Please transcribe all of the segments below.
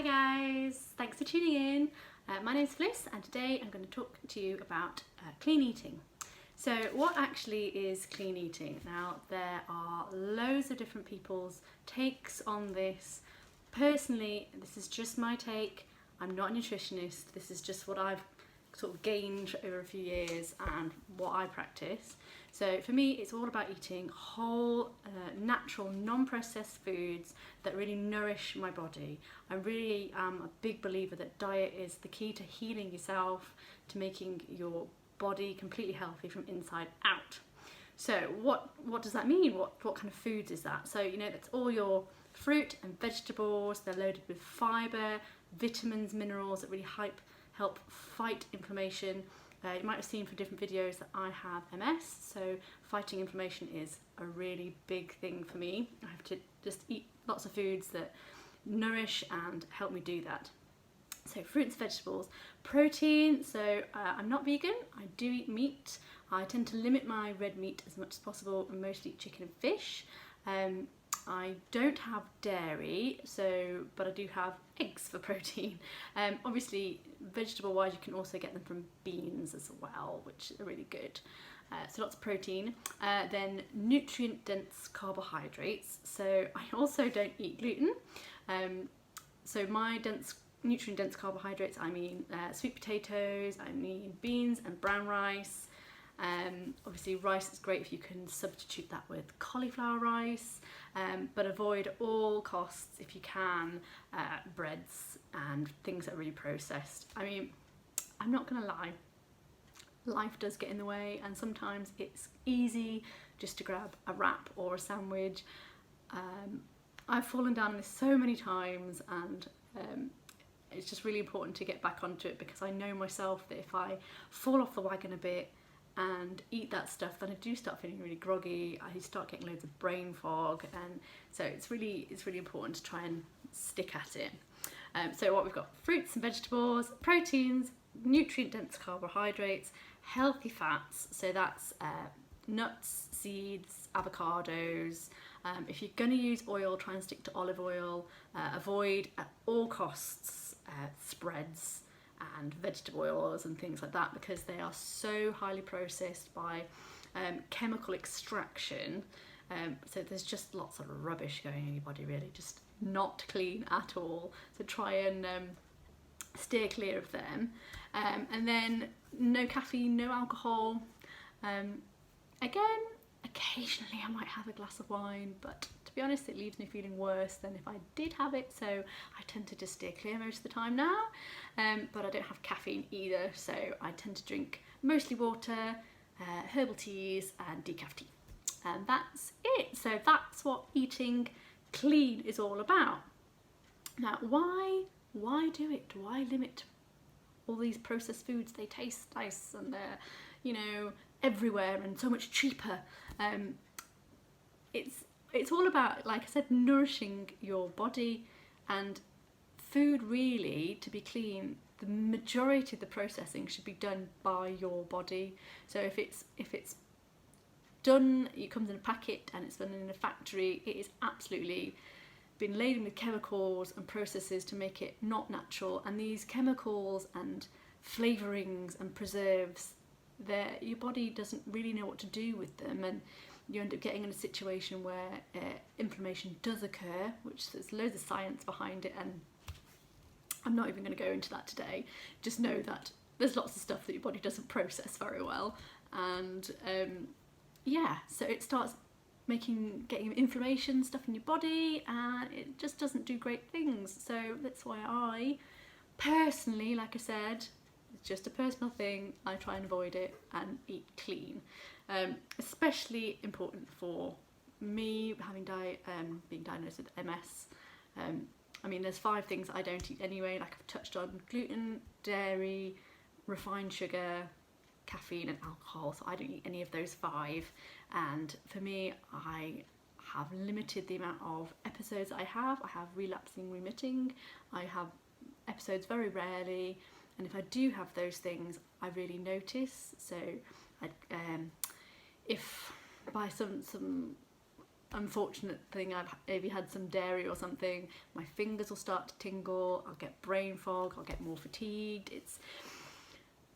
guys, thanks for tuning in. My name's Fliss and today I'm going to talk to you about clean eating. So what actually is clean eating? Now there are loads of different people's takes on this. Personally, this is just my take. I'm not a nutritionist. This is just what I've sort of gained over a few years and what I practice. So for me, it's all about eating whole, natural, non-processed foods that really nourish my body. I really am a big believer that diet is the key to healing yourself, to making your body completely healthy from inside out. So what does that mean? What kind of foods is that? So that's all your fruit and vegetables. They're loaded with fibre, vitamins, minerals that really help fight inflammation. You might have seen from different videos that I have MS, so fighting inflammation is a really big thing for me. I have to just eat lots of foods that nourish and help me do that. So fruits, vegetables, protein. So I'm not vegan, I do eat meat. I tend to limit my red meat as much as possible and mostly eat chicken and fish. I don't have dairy, but I do have eggs for protein. Obviously, vegetable-wise, you can also get them from beans as well, which are really good. So lots of protein. Then nutrient-dense carbohydrates. So I also don't eat gluten. So my nutrient-dense carbohydrates, I mean sweet potatoes, I mean beans and brown rice. Obviously rice is great if you can substitute that with cauliflower rice, but avoid at all costs, if you can, breads and things that are really processed. I mean, I'm not gonna lie, life does get in the way and sometimes it's easy just to grab a wrap or a sandwich. I've fallen down on this so many times and it's just really important to get back onto it, because I know myself that if I fall off the wagon a bit and eat that stuff, then I do start feeling really groggy. I start getting loads of brain fog, and so it's really important to try and stick at it. So what we've got: fruits and vegetables, proteins, nutrient-dense carbohydrates, healthy fats. So that's nuts, seeds, avocados. If you're going to use oil, try and stick to olive oil. Avoid at all costs spreads and vegetable oils and things like that, because they are so highly processed by chemical extraction. So there's just lots of rubbish going in your body, really, just not clean at all. So try and steer clear of them. And then no caffeine, no alcohol. Again, occasionally I might have a glass of wine, but to be honest, it leaves me feeling worse than if I did have it, so I tend to just steer clear most of the time now. But I don't have caffeine either, so I tend to drink mostly water, herbal teas and decaf tea. And that's it. So that's what eating clean is all about. Now, why do it? Why limit all these processed foods? They taste nice and they're, everywhere and so much cheaper. It's all about, like I said, nourishing your body, and food, really, to be clean, the majority of the processing should be done by your body. So if it's done, it comes in a packet and it's done in a factory, it is absolutely been laden with chemicals and processes to make it not natural. And these chemicals and flavourings and preserves, your body doesn't really know what to do with them, and you end up getting in a situation where inflammation does occur, which there's loads of science behind it, and I'm not even going to go into that today. Just know that there's lots of stuff that your body doesn't process very well, and so it starts getting inflammation stuff in your body, and it just doesn't do great things. So that's why I personally, like I said, it's just a personal thing, I try and avoid it and eat clean. Especially important for me, being diagnosed with MS. I mean, there's 5 things I don't eat anyway, like I've touched on: gluten, dairy, refined sugar, caffeine and alcohol. So I don't eat any of those 5. And for me, I have limited the amount of episodes I have. I have relapsing, remitting. I have episodes very rarely. And if I do have those things, I really notice. So if by some unfortunate thing, I've maybe had some dairy or something, my fingers will start to tingle, I'll get brain fog, I'll get more fatigued. It's,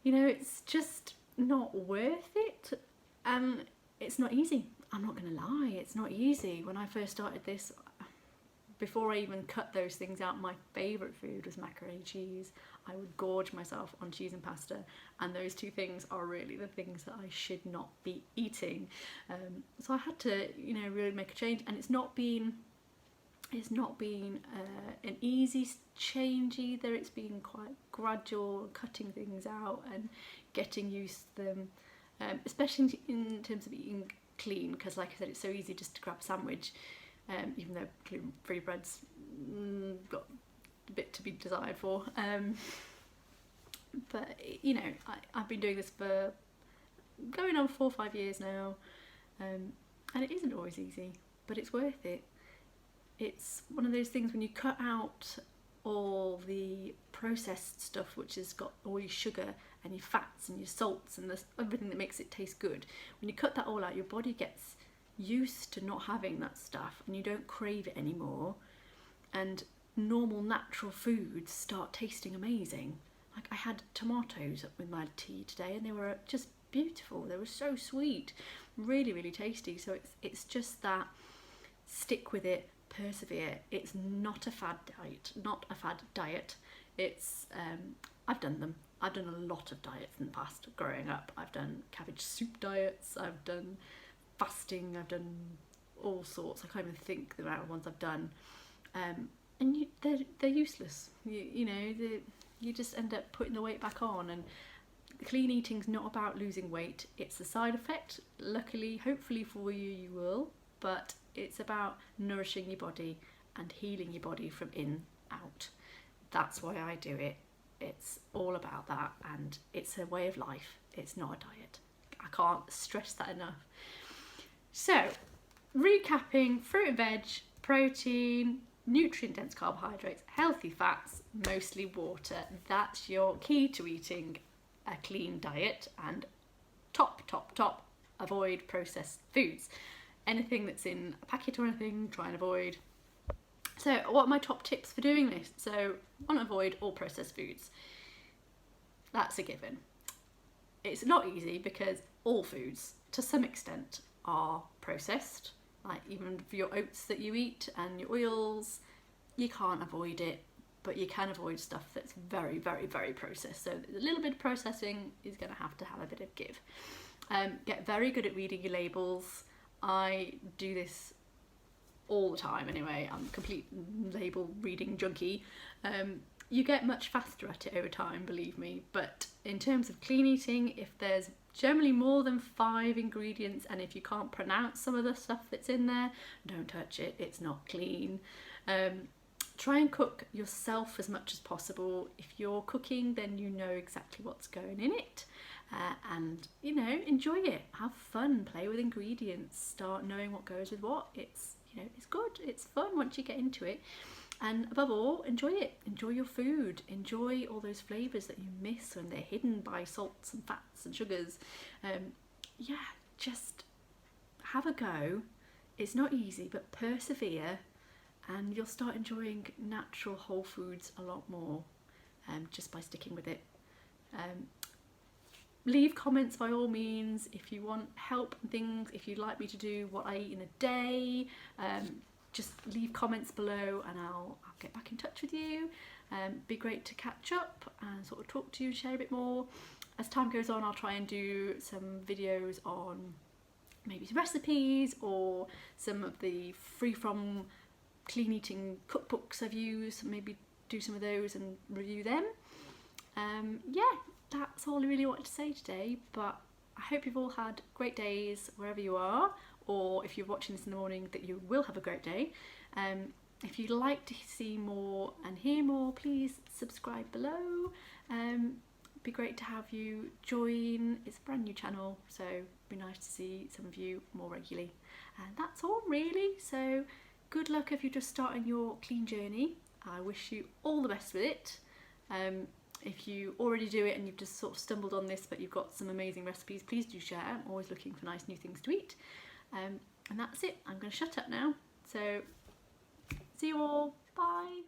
you know, it's just not worth it, and it's not easy. I'm not gonna lie, it's not easy. When I first started this, before I even cut those things out, my favourite food was macaroni and cheese. I would gorge myself on cheese and pasta, and those two things are really the things that I should not be eating. So I had to, you know, really make a change, and it's not been an easy change either. It's been quite gradual, cutting things out and getting used to them, especially in terms of eating clean, because like I said, it's so easy just to grab a sandwich, even though gluten-free bread's got a bit to be desired for. But you know, I've been doing this for going on 4 or 5 years now, and it isn't always easy, but it's worth it. It's one of those things when you cut out all the processed stuff, which has got all your sugar and your fats and your salts and everything that makes it taste good. When you cut that all out, your body gets used to not having that stuff, and you don't crave it anymore, and normal natural foods start tasting amazing. Like I had tomatoes with my tea today, and they were just beautiful. They were so sweet, really, really tasty. So it's just that, stick with it, persevere. It's not a fad diet. It's I've done them. I've done a lot of diets in the past growing up. I've done cabbage soup diets, I've done fasting, I've done all sorts. I can't even think the amount of ones I've done, and they're useless. You know, you just end up putting the weight back on. And clean eating's not about losing weight. It's a side effect. Luckily, hopefully for you, you will, but it's about nourishing your body and healing your body from in out. That's why I do it. It's all about that, and it's a way of life. It's not a diet. I can't stress that enough. So, recapping: fruit and veg, protein, nutrient-dense carbohydrates, healthy fats, mostly water. That's your key to eating a clean diet. And top, avoid processed foods. Anything that's in a packet or anything, try and avoid. So what are my top tips for doing this? So want to avoid all processed foods. That's a given. It's not easy because all foods to some extent are processed. Like even for your oats that you eat and your oils, you can't avoid it, but you can avoid stuff that's very, very, very processed. So a little bit of processing is going to have a bit of give. Get very good at reading your labels. I do this all the time anyway. I'm a complete label reading junkie. You get much faster at it over time, believe me. But in terms of clean eating, if there's generally more than 5 ingredients, and if you can't pronounce some of the stuff that's in there, don't touch it. It's not clean. Try and cook yourself as much as possible. If you're cooking, then you know exactly what's going in it. And you know, enjoy it, have fun, play with ingredients, start knowing what goes with what. It's, you know, it's good, it's fun once you get into it. And above all, enjoy it. Enjoy your food. Enjoy all those flavours that you miss when they're hidden by salts and fats and sugars. Yeah, just have a go. It's not easy, but persevere, and you'll start enjoying natural whole foods a lot more, just by sticking with it. Leave comments by all means if you want help and things, if you'd like me to do what I eat in a day. Just leave comments below and I'll get back in touch with you. Be great to catch up and sort of talk to you and share a bit more. As time goes on, I'll try and do some videos on maybe recipes or some of the free from clean eating cookbooks I've used. Maybe do some of those and review them. Yeah, that's all I really wanted to say today, but I hope you've all had great days wherever you are, or if you're watching this in the morning, that you will have a great day. If you'd like to see more and hear more, please subscribe below. Be great to have you join. It's a brand new channel, so it'd be nice to see some of you more regularly. And that's all really, so good luck if you're just starting your clean journey. I wish you all the best with it. If you already do it and you've just sort of stumbled on this but you've got some amazing recipes, please do share. I'm always looking for nice new things to eat. And that's it. I'm going to shut up now. So see you all. Bye.